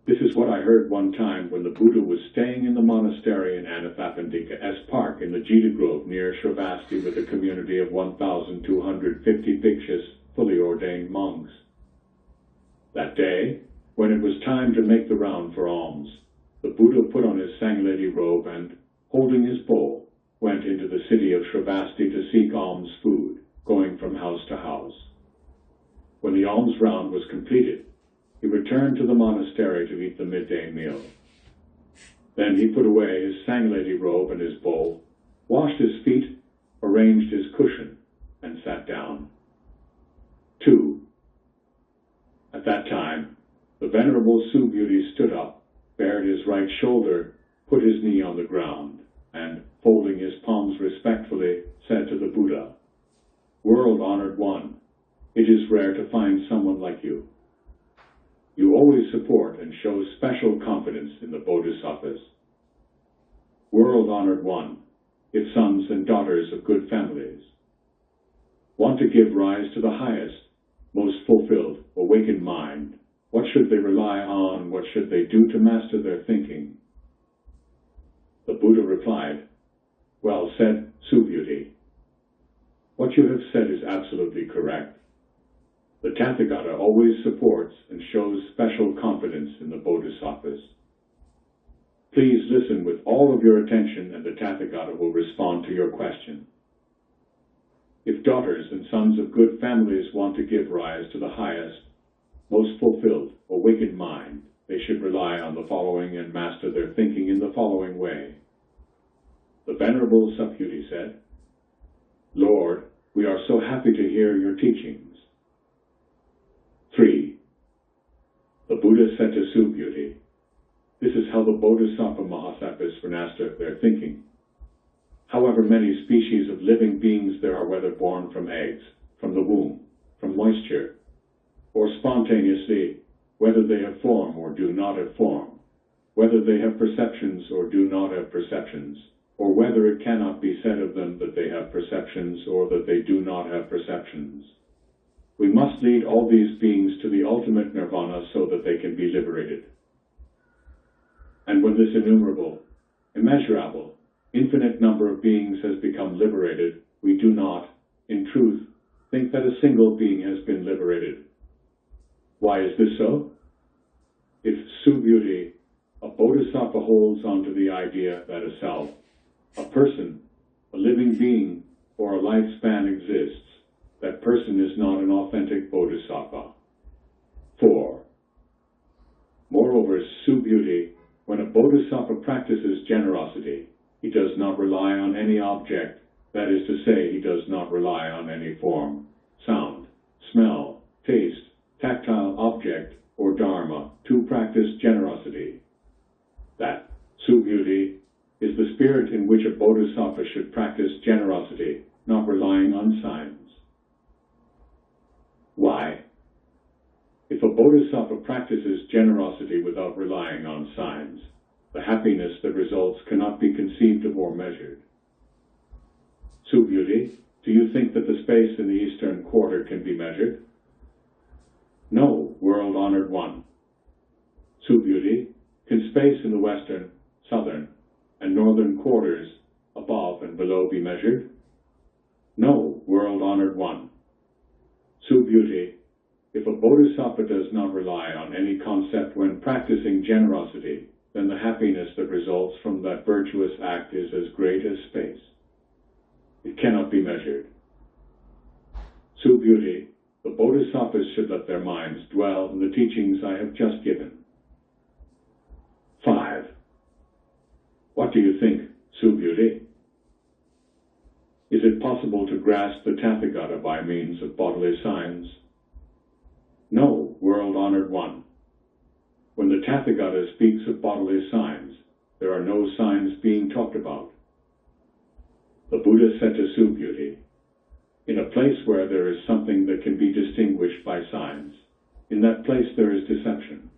This is what I heard one time when the Buddha was staying in the monastery in Anathapindika's park in the Jita Grove near Shravasti with a community of 1,250 bhikshus, fully ordained monks. That day, when it was time to make the round for alms, the Buddha put on his Sangledi robe and, holding his bowl, went into the city of Shravasti to seek alms food, going from house to house. When the alms round was completed, he returned to the monastery to eat the midday meal. Then he put away his Sangledi robe and his bowl, washed his feet, arranged his cushion, and sat down. 2. At that time, the Venerable Subhuti stood up, bared his right shoulder, put his knee on the ground, and, folding his palms respectfully, said to the Buddha, "World-honored one, it is rare to find someone like you. You always support and show special confidence in the Bodhisattvas. World-honored one, if sons and daughters of good families want to give rise to the highest, most fulfilled, awakened mind, what should they rely on? What should they do to master their thinking?" The Buddha replied, "Well said, Subhuti. What you have said is absolutely correct. The Tathagata always supports and shows special confidence in the Bodhisattvas. Please listen with all of your attention and the Tathagata will respond to your question. If daughters and sons of good families want to give rise to the highest, most fulfilled, awakened mind, they should rely on the following and master their thinking in the following way." The Venerable Subhuti said, "Lord, we are so happy to hear your teachings." 3. The Buddha said to Subhuti, "This is how the Bodhisattva Mahasattvas master their thinking. However many species of living beings there are, whether born from eggs, from the womb, from moisture, or spontaneously, whether they have form or do not have form, whether they have perceptions or do not have perceptions, or whether it cannot be said of them that they have perceptions or that they do not have perceptions. We must lead all these beings to the ultimate nirvana so that they can be liberated. And when this innumerable, immeasurable, infinite number of beings has become liberated, we do not, in truth, think that a single being has been liberated. Why is this so? If Subhuti, a bodhisattva, holds on to the idea that a self, a person, a living being, or a lifespan exists, that person is not an authentic bodhisattva. 4. Moreover, Subhuti, when a bodhisattva practices generosity, he does not rely on any object, that is to say, he does not rely on any form, sound, smell, taste, tactile object, or dharma to practice generosity. That, Subhuti, is the spirit in which a bodhisattva should practice generosity, not relying on signs. Why? If a bodhisattva practices generosity without relying on signs, the happiness that results cannot be conceived of or measured. Subhuti, do you think that the space in the eastern quarter can be measured? No, world-honored one. Subhuti, can space in the western, southern, and northern quarters, above and below, be measured? No, world-honored one. Subhuti, if a bodhisattva does not rely on any concept when practicing generosity, then the happiness that results from that virtuous act is as great as space. It cannot be measured. Subhuti, the bodhisattvas should let their minds dwell in the teachings I have just given. 5. What do you think, Subhuti? Is it possible to grasp the Tathagata by means of bodily signs? No, world-honored one. When the Tathagata speaks of bodily signs, there are no signs being talked about. The Buddha said to Subhuti, "In a place where there is something that can be distinguished by signs, in that place there is deception.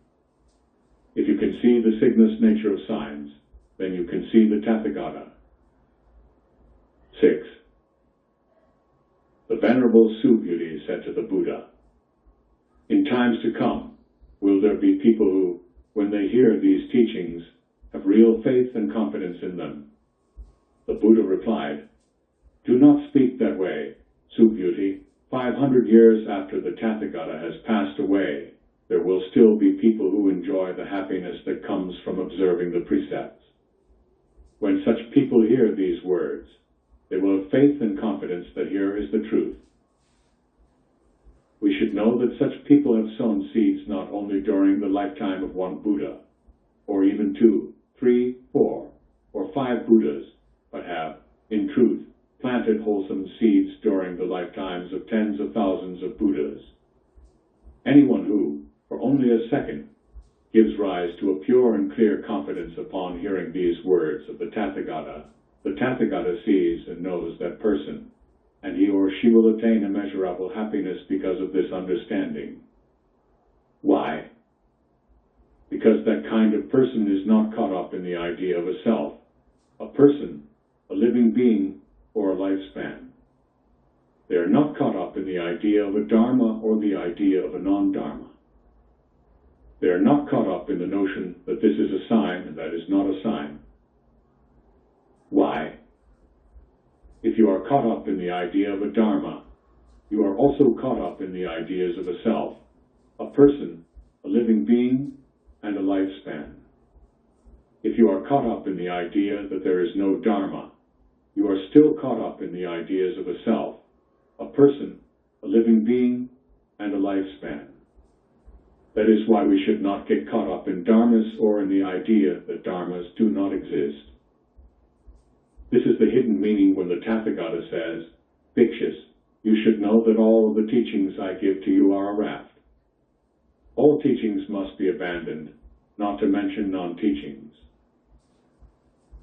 If you can see the signous nature of signs, then you can see the Tathagata." 6. The Venerable Subhuti said to the Buddha, "In times to come, will there be people who, when they hear these teachings, have real faith and confidence in them. The Buddha replied, "Do not speak that way, Subhuti. 500 years after the Tathagata has passed away, there will still be people who enjoy the happiness that comes from observing the precepts. When such people hear these words, they will have faith and confidence that here is the truth." We should know that such people have sown seeds not only during the lifetime of one Buddha, or even 2, 3, 4, or 5 Buddhas, but have, in truth, planted wholesome seeds during the lifetimes of tens of thousands of Buddhas. Anyone who, for only a second, gives rise to a pure and clear confidence upon hearing these words of the Tathagata sees and knows that person, and he or she will attain immeasurable happiness because of this understanding. Why? Because that kind of person is not caught up in the idea of a self, a person, a living being, or a lifespan. They are not caught up in the idea of a dharma or the idea of a non-dharma. They are not caught up in the notion that this is a sign and that is not a sign. Why? If you are caught up in the idea of a dharma, you are also caught up in the ideas of a self, a person, a living being, and a lifespan. If you are caught up in the idea that there is no dharma, you are still caught up in the ideas of a self, a person, a living being, and a lifespan. That is why we should not get caught up in dharmas or in the idea that dharmas do not exist. This is the hidden meaning when the Tathagata says, "Bhikshus, you should know that all of the teachings I give to you are a raft. All teachings must be abandoned, not to mention non-teachings."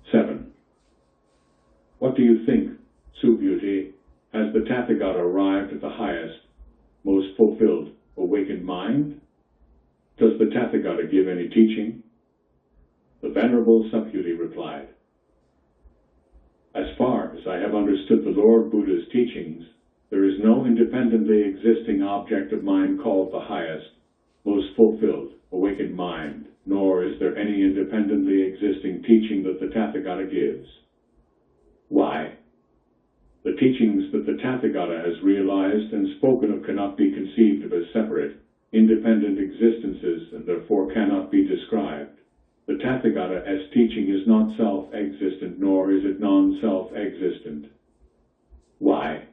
7. What do you think, Subhuti? Has the Tathagata arrived at the highest, most fulfilled, awakened mind? Does the Tathagata give any teaching? The Venerable Subhuti replied, "As far as I have understood the Lord Buddha's teachings, there is no independently existing object of mind called the highest, most fulfilled, awakened mind, nor is there any independently existing teaching that the Tathagata gives. Why? The teachings that the Tathagata has realized and spoken of cannot be conceived of as separate, independent existences and therefore cannot be described. The Tathagata's teaching is not self-existent, nor is it non-self-existent. Why?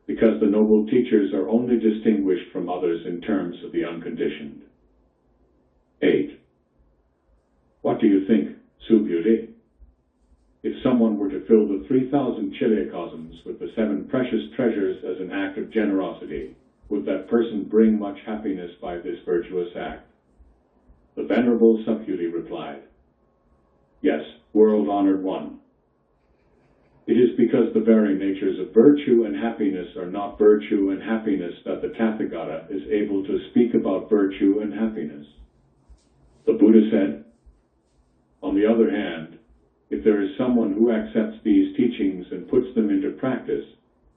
Because the noble teachers are only distinguished from others in terms of the unconditioned." 8. What do you think, Subhuti? If someone were to fill the 3,000 chiliocosms with the 7 precious treasures as an act of generosity, would that person bring much happiness by this virtuous act? The Venerable Subhuti replied, "Yes, world-honored one. It is because the very natures of virtue and happiness are not virtue and happiness that the Tathagata is able to speak about virtue and happiness." The Buddha said, "On the other hand, if there is someone who accepts these teachings and puts them into practice,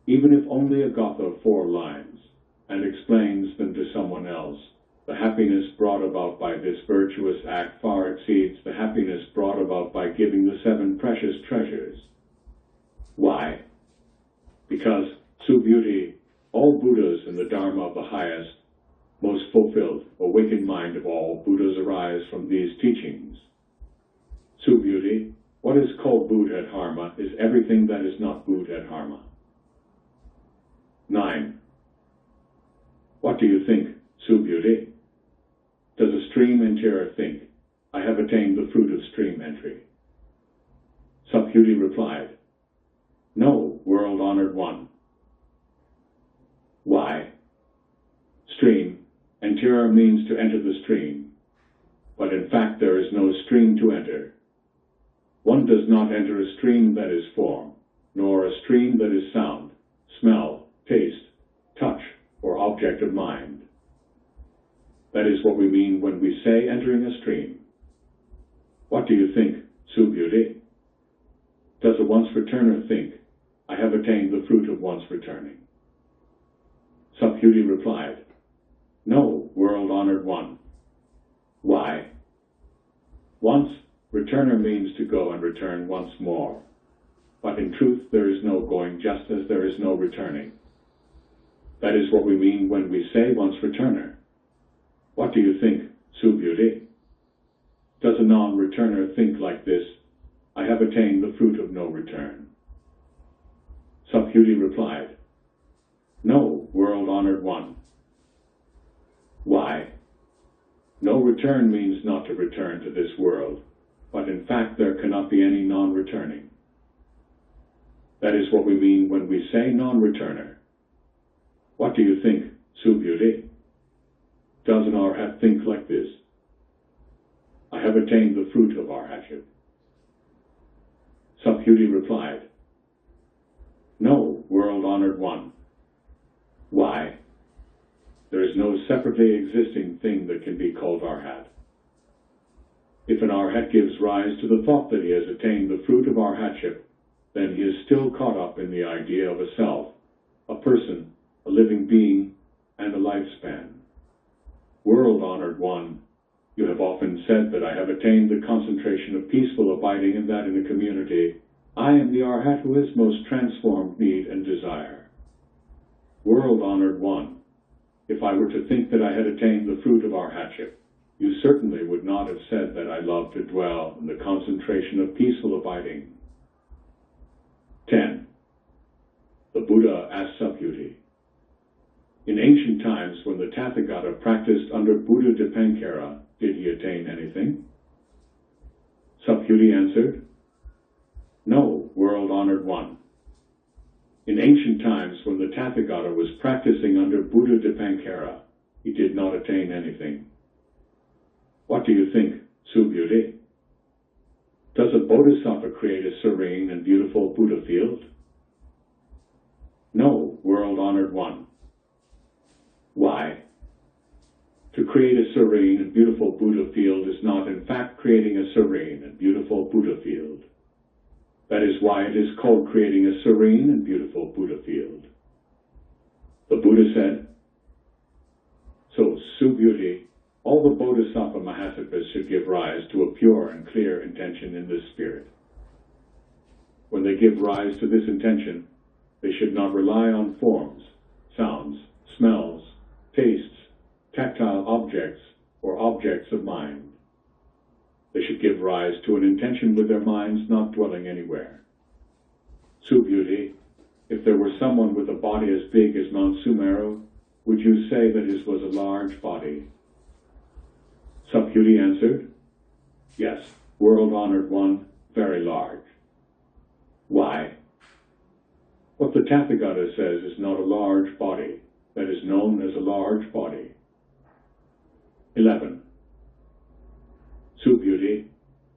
even if only a gatha of 4 lines, and explains them to someone else, the happiness brought about by this virtuous act far exceeds the happiness brought about by giving the 7 precious treasures." Why? Because, Subhuti, all Buddhas in the Dharma of the highest, most fulfilled, awakened mind of all Buddhas arise from these teachings. Subhuti, what is called Buddha Dharma is everything that is not Buddha Dharma. 9. What do you think, Subhuti? Does a stream enterer think, "I have attained the fruit of stream entry"? Subhuti replied, "No, world-honored one." Why? Stream, enterer means to enter the stream, but in fact there is no stream to enter. One does not enter a stream that is form, nor a stream that is sound, smell, taste, touch, or object of mind. That is what we mean when we say entering a stream. What do you think, Subhuti? Does a once returner think, "I have attained the fruit of once returning"? Subhuti replied, "No, world-honored one." Why? Once, returner means to go and return once more. But in truth there is no going, just as there is no returning. That is what we mean when we say once returner. What do you think, Sue Beauty? Does a non-returner think like this? I have attained the fruit of no return. Sub Beauty replied, No, world-honored one. Why? No return means not to return to this world, but in fact there cannot be any non-returning. That is what we mean when we say non-returner. What do you think, Sue Beauty? Does an arhat think like this? I have attained the fruit of arhatship. Sub Beauty replied, No, world-honored one. Why? There is no separately existing thing that can be called arhat. If an arhat gives rise to the thought that he has attained the fruit of arhatship, then he is still caught up in the idea of a self, a person, a living being, and a lifespan. World-honored one, you have often said that I have attained the concentration of peaceful abiding, and that in the community I am the arhat who has most transformed need and desire. World-honored one, if I were to think that I had attained the fruit of arhatship, you certainly would not have said that I love to dwell in the concentration of peaceful abiding. 10. The Buddha asked Sub Beauty. In ancient times, when the Tathagata practiced under Buddha Dipankara, did he attain anything? Sub Beauty answered, No, world-honored one. In ancient times, when the Tathagata was practicing under Buddha Dipankara, he did not attain anything. What do you think, Sue Beauty? Does a bodhisattva create a serene and beautiful Buddha field? No, world-honored one. Why? To create a serene and beautiful Buddha field is not in fact creating a serene and beautiful Buddha field. That is why it is called creating a serene and beautiful Buddha field. The Buddha said, So, Sue Beauty, all the Bodhisattva Mahasattvas should give rise to a pure and clear intention in this spirit. When they give rise to this intention, they should not rely on forms, sounds, smells, tastes, tactile objects, or objects of mind. They should give rise to an intention with their minds not dwelling anywhere. Sue Beauty, if there were someone with a body as big as Mount Sumeru, would you say that his was a large body? Sub Beauty answered, Yes, world-honored one, very large. Why? What the Tathagata says is not a large body, that is known as a large body. 11. Sue Beauty,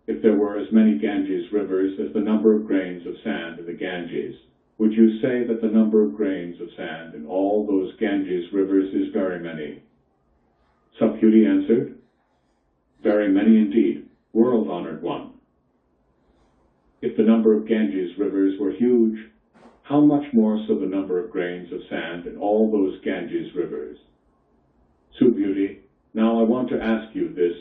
if there were as many Ganges rivers as the number of grains of sand in the Ganges, would you say that the number of grains of sand in all those Ganges rivers is very many? Sub Beauty answered, Very many indeed, world-honored one. If the number of Ganges rivers were huge, how much more so the number of grains of sand in all those Ganges rivers? Sue Beauty, now I want to ask you this.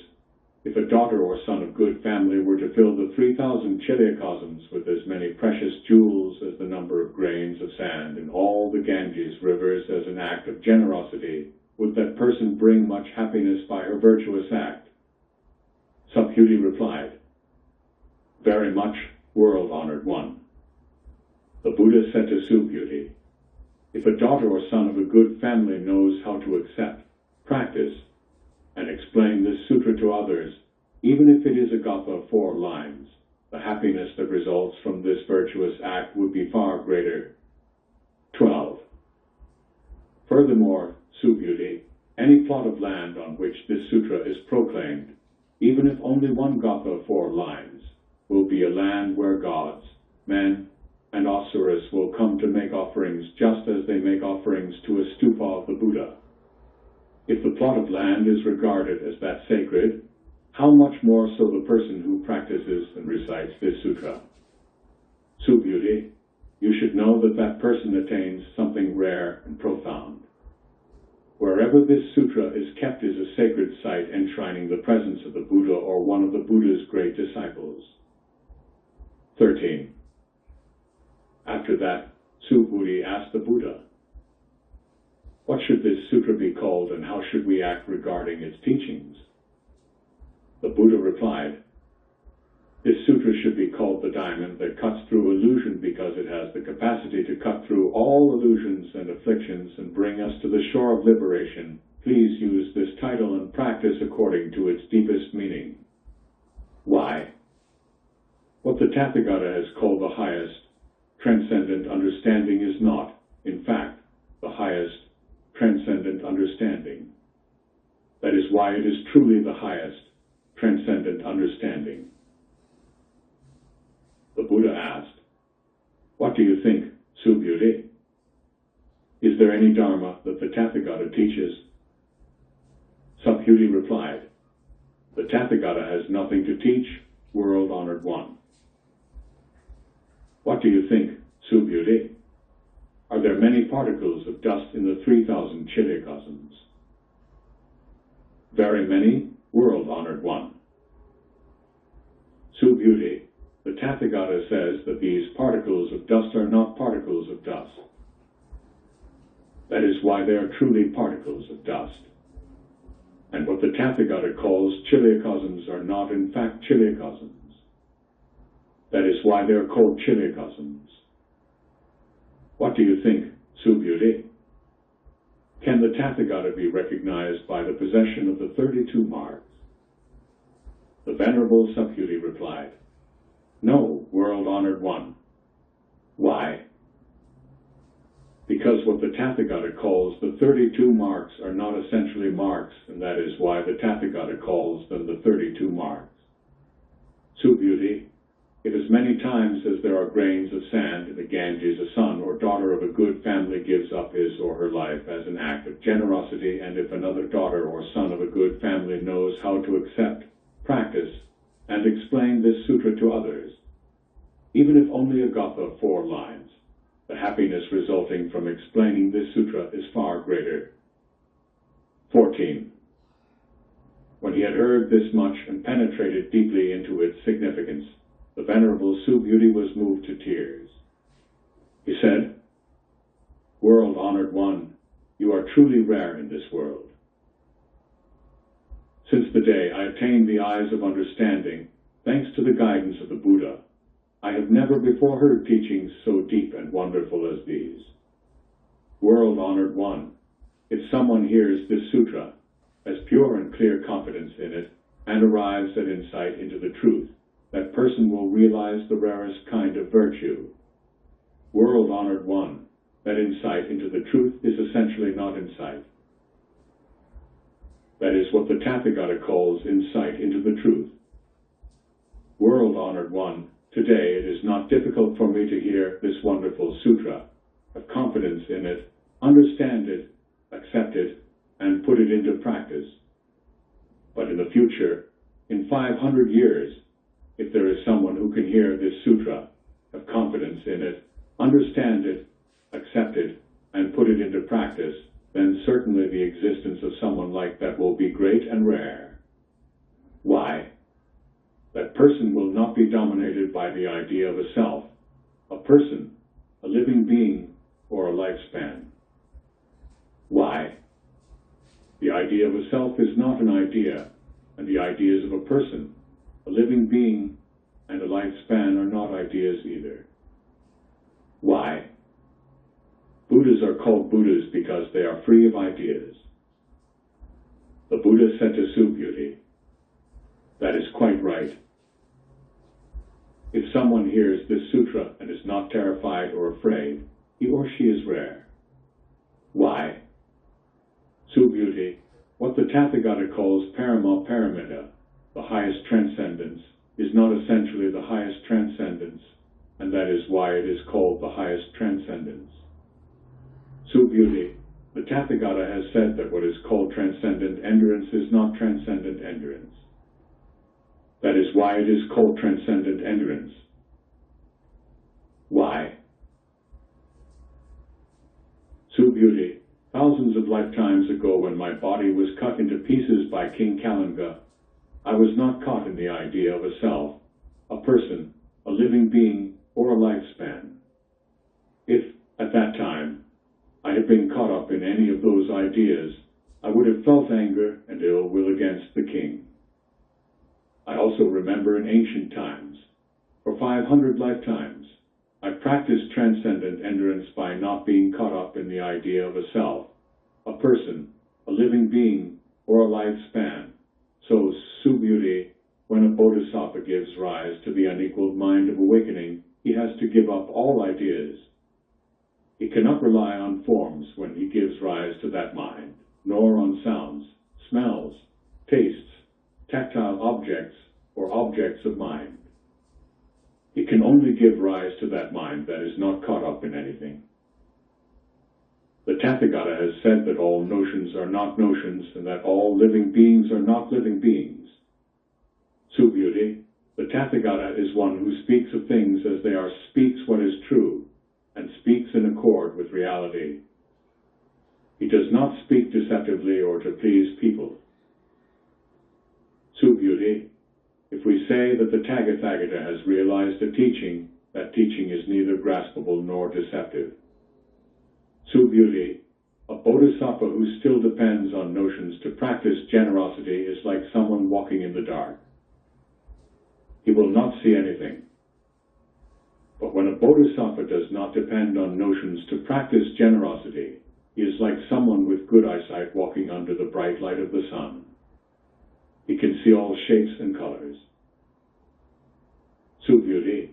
If a daughter or son of good family were to fill the 3,000 chiliocosms with as many precious jewels as the number of grains of sand in all the Ganges rivers as an act of generosity, would that person bring much happiness by her virtuous act? Sub Beauty replied, Very much, world-honored one. The Buddha said to Sue Beauty, If a daughter or son of a good family knows how to accept, practice, and explain this sutra to others, even if it is a gatha of 4 lines, the happiness that results from this virtuous act would be far greater. 12. Furthermore, Sue Beauty, any plot of land on which this sutra is proclaimed, even if only 1 gatha of 4 lines, will be a land where gods, men, and asuras will come to make offerings just as they make offerings to a stupa of the Buddha. If the plot of land is regarded as that sacred, how much more so the person who practices and recites this sutra? Sue Beauty, you should know that that person attains something rare and profound. Wherever this sutra is kept is a sacred site enshrining the presence of the Buddha or one of the Buddha's great disciples. 13. After that, Subhuti asked the Buddha, "What should this sutra be called and how should we act regarding its teachings?" The Buddha replied, "This sutra should be called the diamond that cuts through illusion because it has the capacity to cut through all illusions and afflictions and bring us to the shore of liberation. Please use this title and practice according to its deepest meaning." Why? What the Tathagata has called the highest, transcendent understanding is not, in fact, the highest, transcendent understanding. That is why it is truly the highest, transcendent understanding. The Buddha asked, "What do you think, Subhuti? Is there any Dharma that the Tathagata teaches?" Subhuti replied, "The Tathagata has nothing to teach, world-honored one." What do you think, Subhuti? Are there many particles of dust in the 3,000 chiliocosms? Very many, world-honored one. Subhuti, the Tathagata says that these particles of dust are not particles of dust. That is why they are truly particles of dust. And what the Tathagata calls chiliocosms are not in fact chiliocosms. That is why they are called chiliocosms. What do you think, Subhuti? Can the Tathagata be recognized by the possession of the 32 marks? The Venerable Subhuti replied, "No, world-honored one." Why? Because what the Tathagata calls the 32 marks are not essentially marks, and that is why the Tathagata calls them the 32 marks. Subhuti, if as many times as there are grains of sand in the Ganges a son or daughter of a good family gives up his or her life as an act of generosity, and if another daughter or son of a good family knows how to accept, practice, and explain this sutra to others, even if only a gatha of 4 lines, the happiness resulting from explaining this sutra is far greater. 14. When he had heard this much and penetrated deeply into its significance, the Venerable Subhuti was moved to tears. He said, "World-honored one, you are truly rare in this world. Since the day I attained the eyes of understanding, thanks to the guidance of the Buddha, I have never before heard teachings so deep and wonderful as these. World-honored one, if someone hears this sutra, has pure and clear confidence in it, and arrives at insight into the truth, that person will realize the rarest kind of virtue. World-honored one, that insight into the truth is essentially not insight. That is what the Tathagata calls insight into the truth. World-honored one, today it is not difficult for me to hear this wonderful sutra, have confidence in it, understand it, accept it, and put it into practice. But in the future, in 500 years, if there is someone who can hear this sutra, have confidence in it, understand it, accept it, and put it into practice, then certainly the existence of someone like that will be great and rare. Why? That person will not be dominated by the idea of a self, a person, a living being, or a lifespan. Why? The idea of a self is not an idea, and the ideas of a person, a living being, and a lifespan are not ideas either. Why? Buddhas are called Buddhas because they are free of ideas. The Buddha said to Subhuti, "That is quite right. If someone hears this sutra and is not terrified or afraid, he or she is rare." Why? Subhuti, what the Tathagata calls parama paramita, the highest transcendence, is not essentially the highest transcendence, and that is why it is called the highest transcendence. Subhuti, the Tathagata has said that what is called transcendent endurance is not transcendent endurance. That is why it is called transcendent endurance. Why? Subhuti, thousands of lifetimes ago when my body was cut into pieces by King Kalanga, I was not caught in the idea of a self, a person, a living being, or a lifespan. If, at that time, I had been caught up in any of those ideas, I would have felt anger and ill will against the king. I also remember in ancient times, for 500 lifetimes, I practiced transcendent endurance by not being caught up in the idea of a self, a person, a living being, or a lifespan. So, Subhuti, when a bodhisattva gives rise to the unequaled mind of awakening, he has to give up all ideas. He cannot rely on forms when he gives rise to that mind, nor on sounds, smells, tastes, tactile objects, or objects of mind. He can only give rise to that mind that is not caught up in anything. The Tathagata has said that all notions are not notions and that all living beings are not living beings. Subhuti, the Tathagata is one who speaks of things as they are, speaks what is true, and speaks in accord with reality. He does not speak deceptively or to please people. Subhuti, if we say that the Tathagata has realized a teaching, that teaching is neither graspable nor deceptive. Subhuti, a bodhisattva who still depends on notions to practice generosity is like someone walking in the dark. He will not see anything. But when a bodhisattva does not depend on notions to practice generosity, he is like someone with good eyesight walking under the bright light of the sun. He can see all shapes and colors. Subhuti,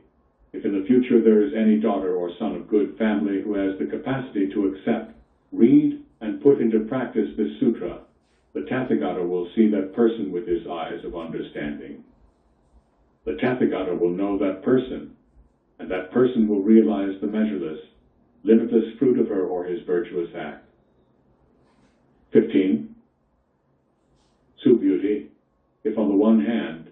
if in the future there is any daughter or son of good family who has the capacity to accept, read, and put into practice this sutra, the Tathagata will see that person with his eyes of understanding. The Tathagata will know that person, and that person will realize the measureless, limitless fruit of her or his virtuous act. 15. Subhuti, if on the one hand,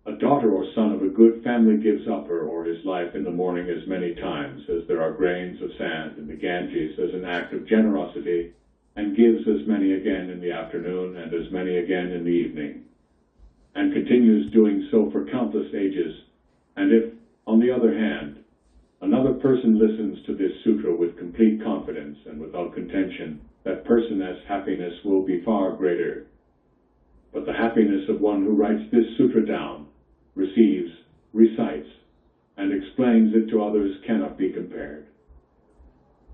a daughter or son of a good family gives up her or his life in the morning as many times as there are grains of sand in the Ganges as an act of generosity, and gives as many again in the afternoon and as many again in the evening, and continues doing so for countless ages, and if, on the other hand, another person listens to this sutra with complete confidence and without contention, that person's happiness will be far greater. But the happiness of one who writes this sutra down, receives, recites, and explains it to others cannot be compared.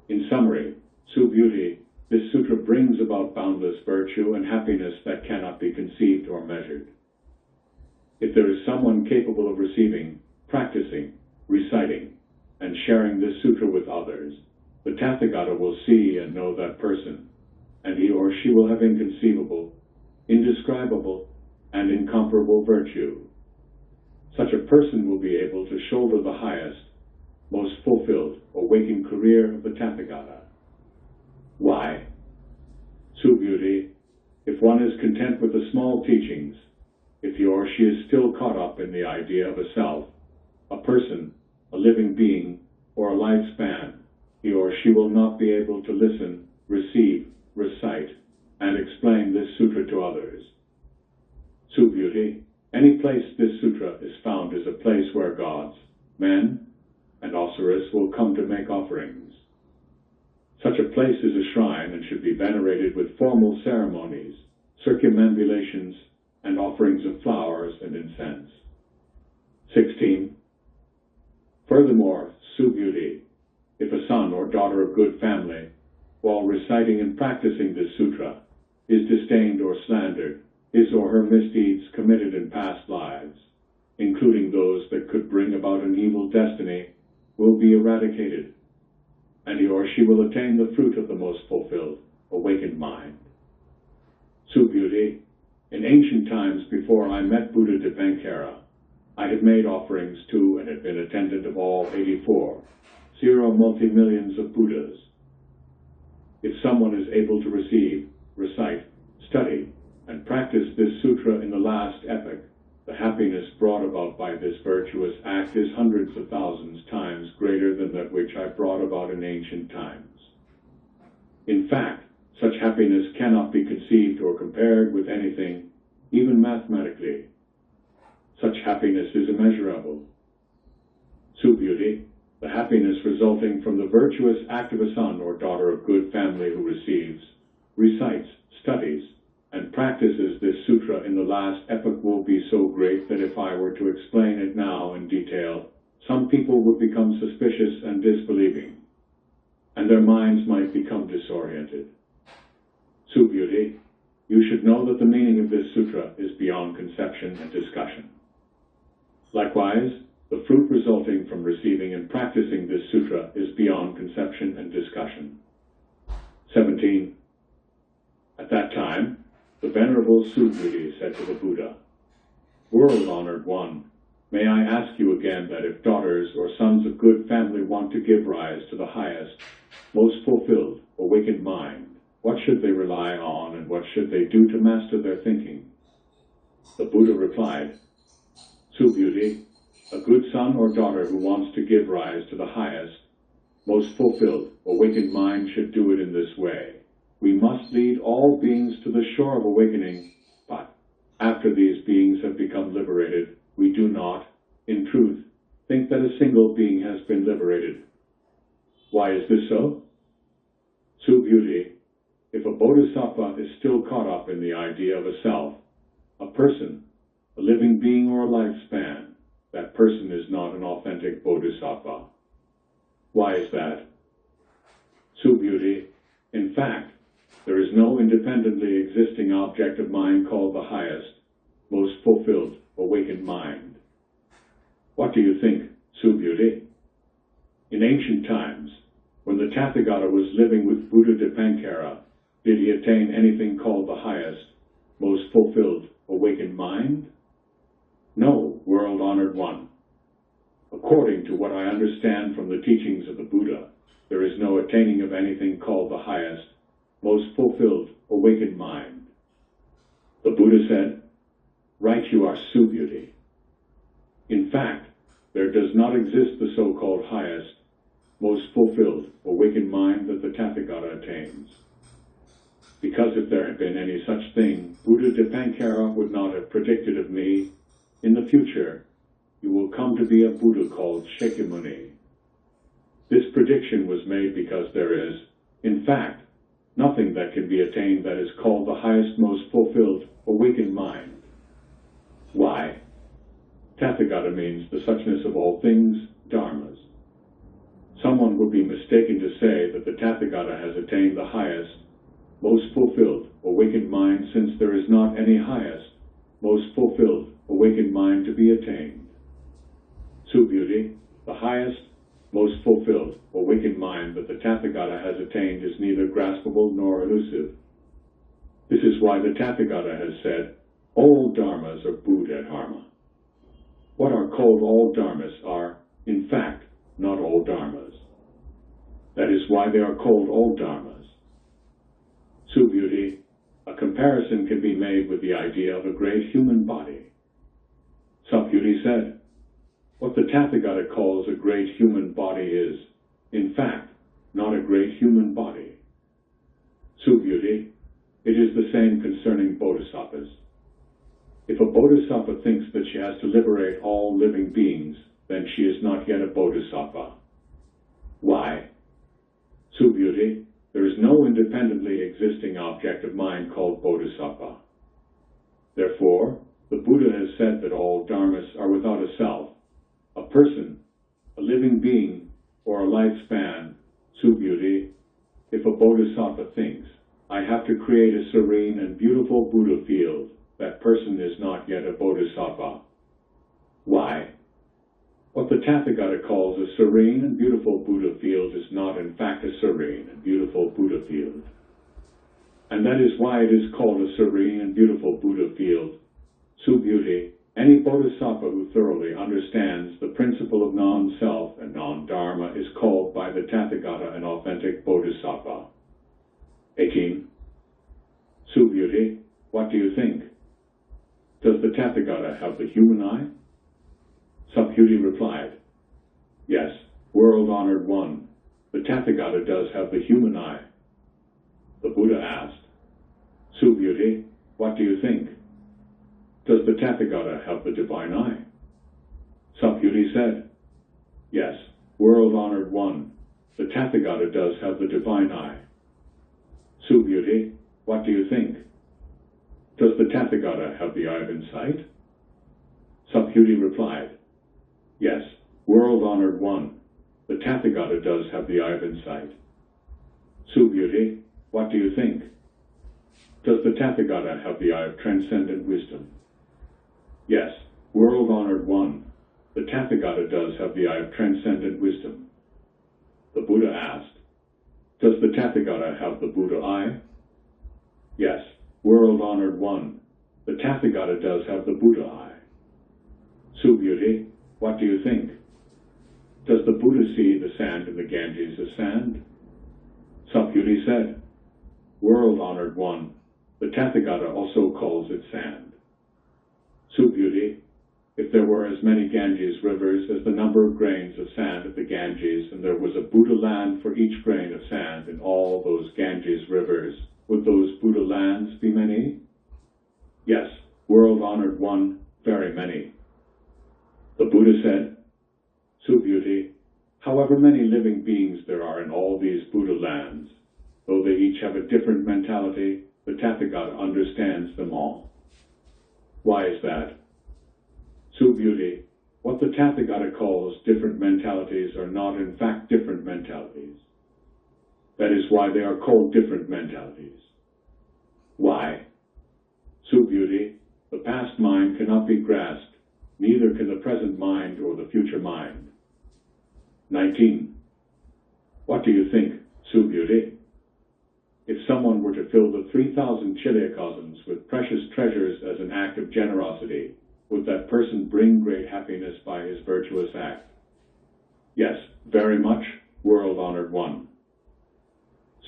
In summary, Subhuti, this sutra brings about boundless virtue and happiness that cannot be conceived or measured. If there is someone capable of receiving, practicing, reciting, and sharing this sutra with others, the Tathagata will see and know that person, and he or she will have inconceivable, indescribable, and incomparable virtue. Such a person will be able to shoulder the highest, most fulfilled, awakened career of the Tathagata. Why? Subhuti, if one is content with the small teachings, if he or she is still caught up in the idea of a self, a person, a living being, or a lifespan, he or she will not be able to listen, receive, recite, and explain this sutra to others. Subhuti, any place this sutra is found is a place where gods, men, and asuras will come to make offerings. Such a place is a shrine and should be venerated with formal ceremonies, circumambulations, and offerings of flowers and incense. 16. Furthermore, Subhuti, if a son or daughter of good family, while reciting and practicing this sutra, is disdained or slandered, his or her misdeeds committed in past lives, including those that could bring about an evil destiny, will be eradicated, and he or she will attain the fruit of the most fulfilled, awakened mind. Subhuti, in ancient times before I met Buddha Dipankara, I had made offerings to and had been attendant of all 84, multi-millions of Buddhas. If someone is able to receive, recite, study, and practice this sutra in the last epoch, the happiness brought about by this virtuous act is hundreds of thousands times greater than that which I brought about in ancient times. In fact, such happiness cannot be conceived or compared with anything, even mathematically, Such happiness is immeasurable. Beauty, the happiness resulting from the virtuous act of a son or daughter of good family who receives, recites, studies, and practices this sutra in the last epoch will be so great that if I were to explain it now in detail, some people would become suspicious and disbelieving, and their minds might become disoriented. Beauty, you should know that the meaning of this sutra is beyond conception and discussion. Likewise, the fruit resulting from receiving and practicing this sutra is beyond conception and discussion. 17. At that time, the Venerable Beauty said to the Buddha, World-honored one, may I ask you again that if daughters or sons of good family want to give rise to the highest, most fulfilled, awakened mind, what should they rely on and what should they do to master their thinking? The Buddha replied, Beauty, a good son or daughter who wants to give rise to the highest, most fulfilled, awakened mind should do it in this way. We must lead all beings to the shore of awakening, but after these beings have become liberated, we do not, in truth, think that a single being has been liberated. Why is this so? Beauty, if a bodhisattva is still caught up in the idea of a self, a person, a living being or a lifespan, that person is not an authentic bodhisattva. Why is that? Beauty, in fact, there is no independently existing object of mind called the highest, most fulfilled, awakened mind. What do you think, Beauty? In ancient times, when the Tathagata was living with Buddha Dipankara, did he attain anything called the highest, most fulfilled, awakened mind? No, world-honored one. According to what I understand from the teachings of the Buddha, there is no attaining of anything called the highest, most fulfilled, awakened mind. The Buddha said, Right you are, Beauty. In fact, there does not exist the so-called highest, most fulfilled, awakened mind that the Tathagata attains. Because if there had been any such thing, Buddha Dipankara would not have predicted of me, in the future, you will come to be a Buddha called Shakyamuni. This prediction was made because there is, in fact, nothing that can be attained that is called the highest, most fulfilled, awakened mind. Why? Tathagata means the suchness of all things, dharmas. Someone would be mistaken to say that the Tathagata has attained the highest, most fulfilled, awakened mind, since there is not any highest, most fulfilled, awakened mind to be attained. Beauty, the highest, most fulfilled, awakened mind that the Tathagata has attained is neither graspable nor elusive. This is why the Tathagata has said, all dharmas are Buddha dharma. What are called all dharmas are, in fact, not all dharmas. That is why they are called all dharmas. Beauty, a comparison can be made with the idea of a great human body. Beauty said, what the Tathagata calls a great human body is, in fact, not a great human body. Beauty, it is the same concerning bodhisattvas. If a bodhisattva thinks that she has to liberate all living beings, then she is not yet a bodhisattva. Why? Beauty, there is no independently existing object of mind called bodhisattva. Therefore, the Buddha has said that all dharmas are without a self, a person, a living being, or a lifespan. Beauty, if a bodhisattva thinks, I have to create a serene and beautiful Buddha field, that person is not yet a bodhisattva. Why? What the Tathagata calls a serene and beautiful Buddha field is not in fact a serene and beautiful Buddha field. And that is why it is called a serene and beautiful Buddha field. Beauty, any bodhisattva who thoroughly understands the principle of non-self and non-dharma is called by the Tathagata an authentic bodhisattva. 18. Beauty, what do you think? Does the Tathagata have the human eye? Beauty replied, Yes, world-honored one, the Tathagata does have the human eye. The Buddha asked, Beauty, what do you think? Does the Tathagata have the divine eye? Subhuti said, yes, world-honored one, the Tathagata does have the divine eye. Subhuti, what do you think? Does the Tathagata have the eye of insight? Subhuti replied, yes, world-honored one, the Tathagata does have the eye of insight. Subhuti, what do you think? Does the Tathagata have the eye of transcendent wisdom? Yes, world-honored one, the Tathagata does have the eye of transcendent wisdom. The Buddha asked, does the Tathagata have the Buddha eye? Yes, world-honored one, the Tathagata does have the Buddha eye. Subhuti, what do you think? Does the Buddha see the sand in the Ganges as sand? Subhuti said, world-honored one, the Tathagata also calls it sand. Subhuti, if there were as many Ganges rivers as the number of grains of sand of the Ganges, and there was a Buddha land for each grain of sand in all those Ganges rivers, would those Buddha lands be many? Yes, world-honored one, very many. The Buddha said, Subhuti, however many living beings there are in all these Buddha lands, though they each have a different mentality, the Tathagata understands them all. Why is that? Subhuti, what the Tathagata calls different mentalities are not in fact different mentalities. That is why they are called different mentalities. Why? Subhuti, the past mind cannot be grasped, neither can the present mind or the future mind. 19. What do you think, Subhuti? If someone were to fill the 3,000 chiliocosms with precious treasures as an act of generosity, would that person bring great happiness by his virtuous act? Yes, very much, world-honored one.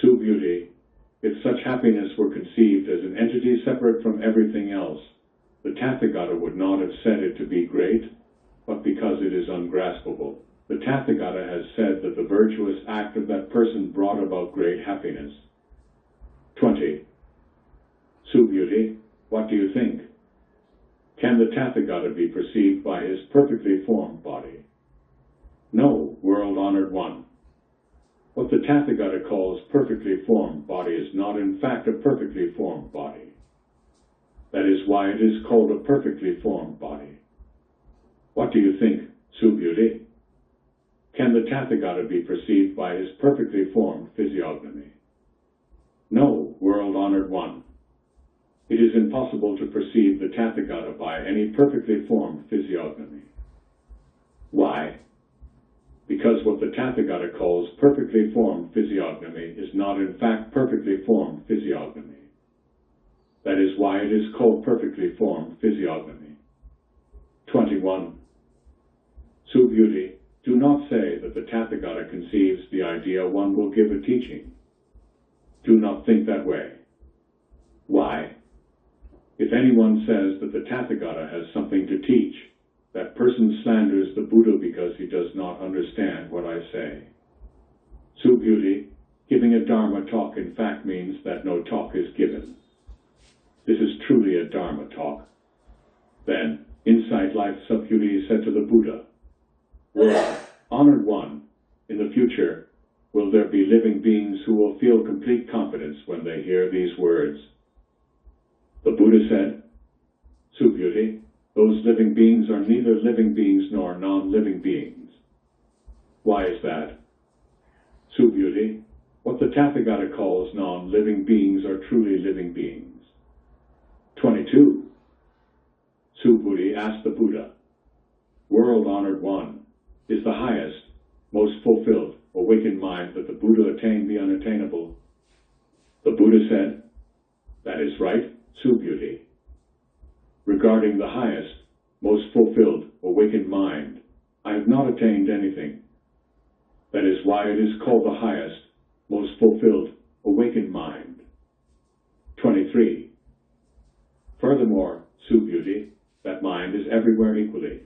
Subhuti, if such happiness were conceived as an entity separate from everything else, the Tathagata would not have said it to be great, but because it is ungraspable. The Tathagata has said that the virtuous act of that person brought about great happiness. 20. Subhuti, what do you think? Can the Tathagata be perceived by his perfectly formed body? No, world-honored one. What the Tathagata calls perfectly formed body is not in fact a perfectly formed body. That is why it is called a perfectly formed body. What do you think, Subhuti? Can the Tathagata be perceived by his perfectly formed physiognomy? No, world-honored one. It is impossible to perceive the Tathagata by any perfectly formed physiognomy. Why? Because what the Tathagata calls perfectly formed physiognomy is not in fact perfectly formed physiognomy. That is why it is called perfectly formed physiognomy. 21. Subhuti, do not say that the Tathagata conceives the idea one will give a teaching. Do not think that way. Why? If anyone says that the Tathagata has something to teach, that person slanders the Buddha because he does not understand what I say. Subhuti, giving a Dharma talk in fact means that no talk is given. This is truly a Dharma talk. Then, Insight Life Subhuti said to the Buddha, well, honored one, in the future, will there be living beings who will feel complete confidence when they hear these words? The Buddha said, Subhuti, those living beings are neither living beings nor non-living beings. Why is that? Subhuti, what the Tathagata calls non-living beings are truly living beings. 22. Subhuti asked the Buddha, world-honored one, is the highest, most fulfilled, awakened mind that the Buddha attained the unattainable? The Buddha said, that is right, Subhuti. Regarding the highest, most fulfilled, awakened mind, I have not attained anything. That is why it is called the highest, most fulfilled, awakened mind. 23. Furthermore, Subhuti, that mind is everywhere equally.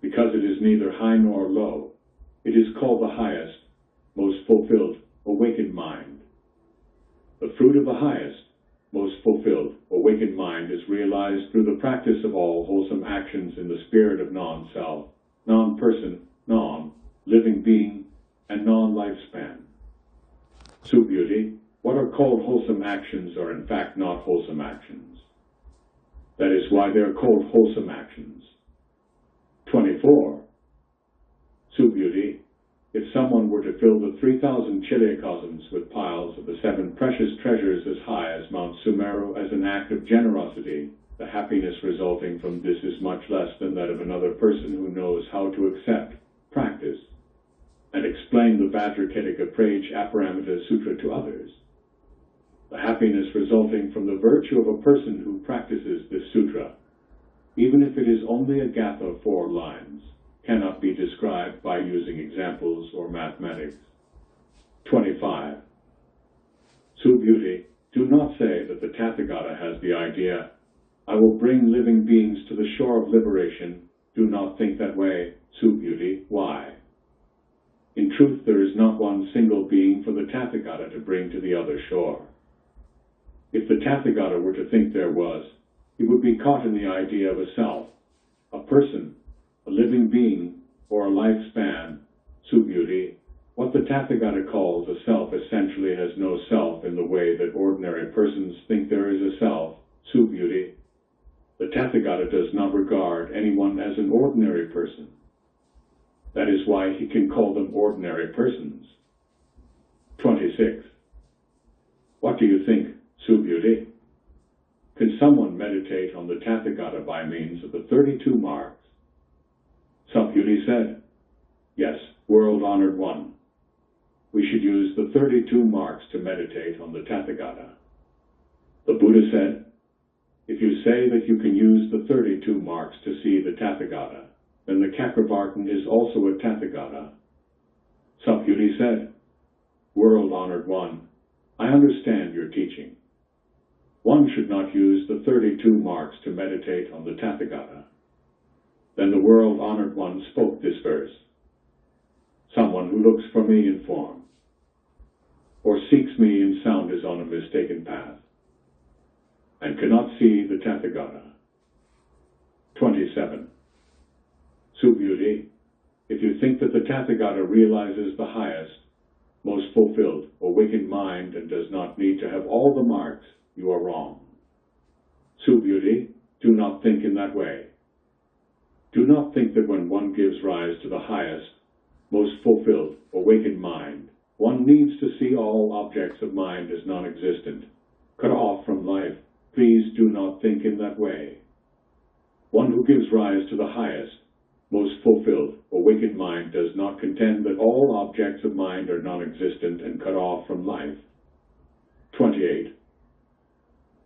Because it is neither high nor low, it is called the highest, most fulfilled, awakened mind. The fruit of the highest, most fulfilled, awakened mind is realized through the practice of all wholesome actions in the spirit of non-self, non-person, non-living being, and non-lifespan. So beauty, what are called wholesome actions are in fact not wholesome actions. That is why they are called wholesome actions. 24. So beauty, if someone were to fill the 3,000 chiliocosms with piles of the 7 precious treasures as high as Mount Sumeru as an act of generosity, the happiness resulting from this is much less than that of another person who knows how to accept, practice, and explain the Vajrakhetika Praj Aparamita Sutra to others. The happiness resulting from the virtue of a person who practices this sutra, even if it is only a gatha of 4 lines, cannot be described by using examples or mathematics. 25. Subhuti, do not say that the Tathagata has the idea, I will bring living beings to the shore of liberation. Do not think that way, Subhuti. Why? In truth, there is not one single being for the Tathagata to bring to the other shore. If the Tathagata were to think there was, he would be caught in the idea of a self, a person, a living being, or a lifespan. Subhuti, what the Tathagata calls a self essentially has no self in the way that ordinary persons think there is a self. Subhuti, the Tathagata does not regard anyone as an ordinary person. That is why he can call them ordinary persons. 26. What do you think, Subhuti? Can someone meditate on the Tathagata by means of the 32 marks? Subhuti said, yes, world-honored one. We should use the 32 marks to meditate on the Tathagata. The Buddha said, if you say that you can use the 32 marks to see the Tathagata, then the Cakravartin is also a Tathagata. Subhuti said, world-honored one, I understand your teaching. One should not use the 32 marks to meditate on the Tathagata. Then the world-honored one spoke this verse. Someone who looks for me in form, or seeks me in sound is on a mistaken path, and cannot see the Tathagata. 27. Subhuti, if you think that the Tathagata realizes the highest, most fulfilled, awakened mind and does not need to have all the marks, you are wrong. Subhuti, do not think in that way. Do not think that when one gives rise to the highest, most fulfilled, awakened mind, one needs to see all objects of mind as non-existent, cut off from life. Please do not think in that way. One who gives rise to the highest, most fulfilled, awakened mind does not contend that all objects of mind are non-existent and cut off from life. 28.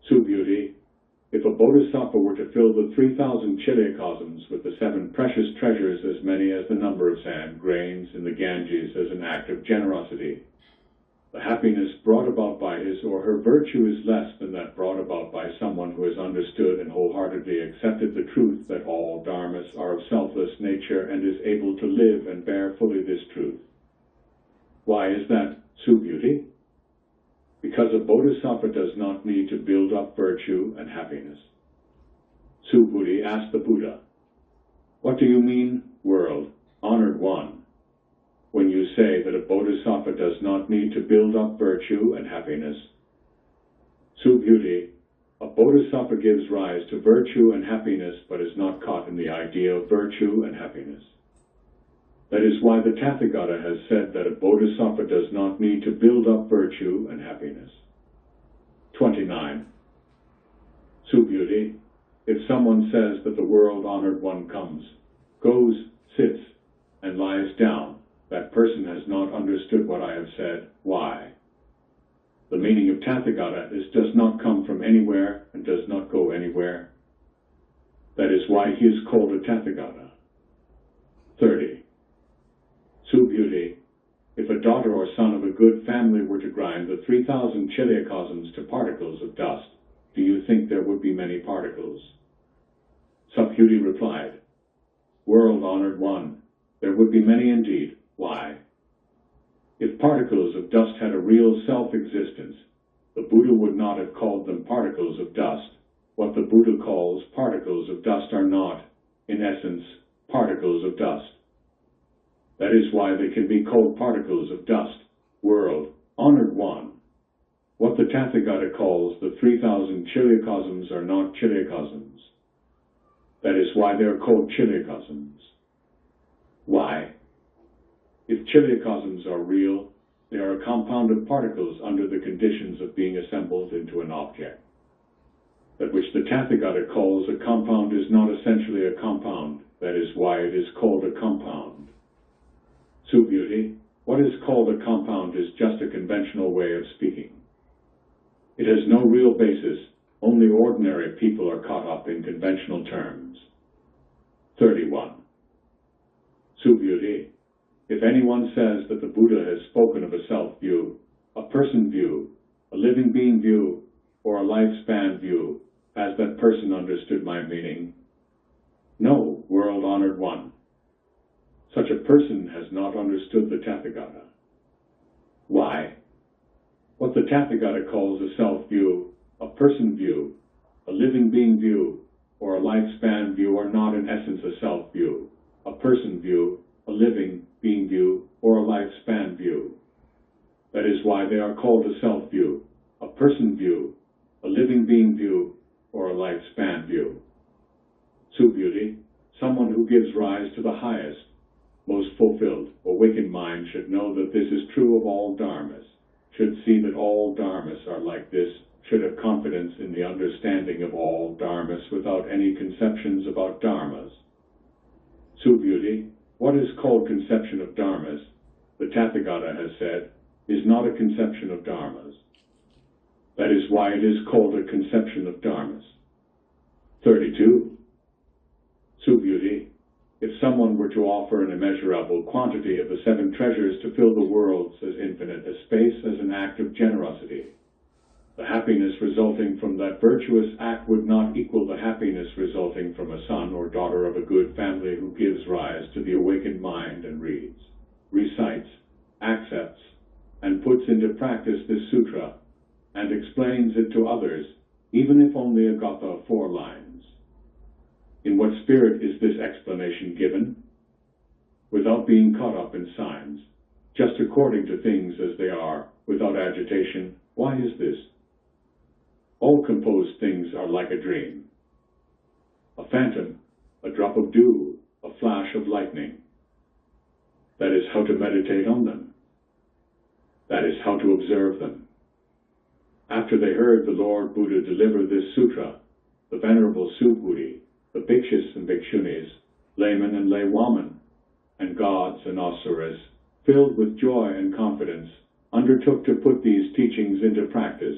Subhuti, if a bodhisattva were to fill the 3,000 chiliocosms with the 7 precious treasures as many as the number of sand grains in the Ganges as an act of generosity, the happiness brought about by his or her virtue is less than that brought about by someone who has understood and wholeheartedly accepted the truth that all dharmas are of selfless nature and is able to live and bear fully this truth. Why is that, Subhuti? Because a bodhisattva does not need to build up virtue and happiness. Subhuti asked the Buddha, what do you mean, world, honored one, when you say that a bodhisattva does not need to build up virtue and happiness? Subhuti, a bodhisattva gives rise to virtue and happiness but is not caught in the idea of virtue and happiness. That is why the Tathagata has said that a bodhisattva does not need to build up virtue and happiness. 29. Subhuti, if someone says that the world-honored one comes, goes, sits, and lies down, that person has not understood what I have said. Why? The meaning of Tathagata is does not come from anywhere and does not go anywhere. That is why he is called a Tathagata. 30. Subhuti, if a daughter or son of a good family were to grind the 3,000 chiliocosms to particles of dust, do you think there would be many particles? Subhuti replied, world-honored one, there would be many indeed. Why? If particles of dust had a real self-existence, the Buddha would not have called them particles of dust. What the Buddha calls particles of dust are not, in essence, particles of dust. That is why they can be called particles of dust. World, honored one. What the Tathagata calls the 3,000 chiliocosms are not chiliocosms. That is why they are called chiliocosms. Why? If chiliocosms are real, they are a compound of particles under the conditions of being assembled into an object. That which the Tathagata calls a compound is not essentially a compound. That is why it is called a compound. Beauty, what is called a compound is just a conventional way of speaking. It has no real basis. Only ordinary people are caught up in conventional terms. 31. Beauty, if anyone says that the Buddha has spoken of a self view, a person view, a living being view, or a lifespan view, has that person understood my meaning? No, world-honored one. Such a person has not understood the Tathagata. Why? What the Tathagata calls a self-view, a person view, a living being view, or a lifespan view are not in essence a self-view, a person view, a living being view, or a lifespan view. That is why they are called a self-view, a person view, a living being view, or a lifespan view. Beauty, someone who gives rise to the highest, most fulfilled, awakened mind should know that this is true of all dharmas, should see that all dharmas are like this, should have confidence in the understanding of all dharmas without any conceptions about dharmas. Beauty, what is called conception of dharmas, the Tathagata has said, is not a conception of dharmas. That is why it is called a conception of dharmas. 32. Beauty, if someone were to offer an immeasurable quantity of the 7 treasures to fill the worlds as infinite as space as an act of generosity, the happiness resulting from that virtuous act would not equal the happiness resulting from a son or daughter of a good family who gives rise to the awakened mind and reads, recites, accepts, and puts into practice this sutra, and explains it to others, even if only a gatha of 4 lines. In what spirit is this explanation given? Without being caught up in signs, just according to things as they are, without agitation. Why is this? All composed things are like a dream. A phantom, a drop of dew, a flash of lightning. That is how to meditate on them. That is how to observe them. After they heard the Lord Buddha deliver this sutra, the Venerable Subhuti, the Bhikshus and Bhikshunis, laymen and laywomen, and gods and asuras, filled with joy and confidence, undertook to put these teachings into practice,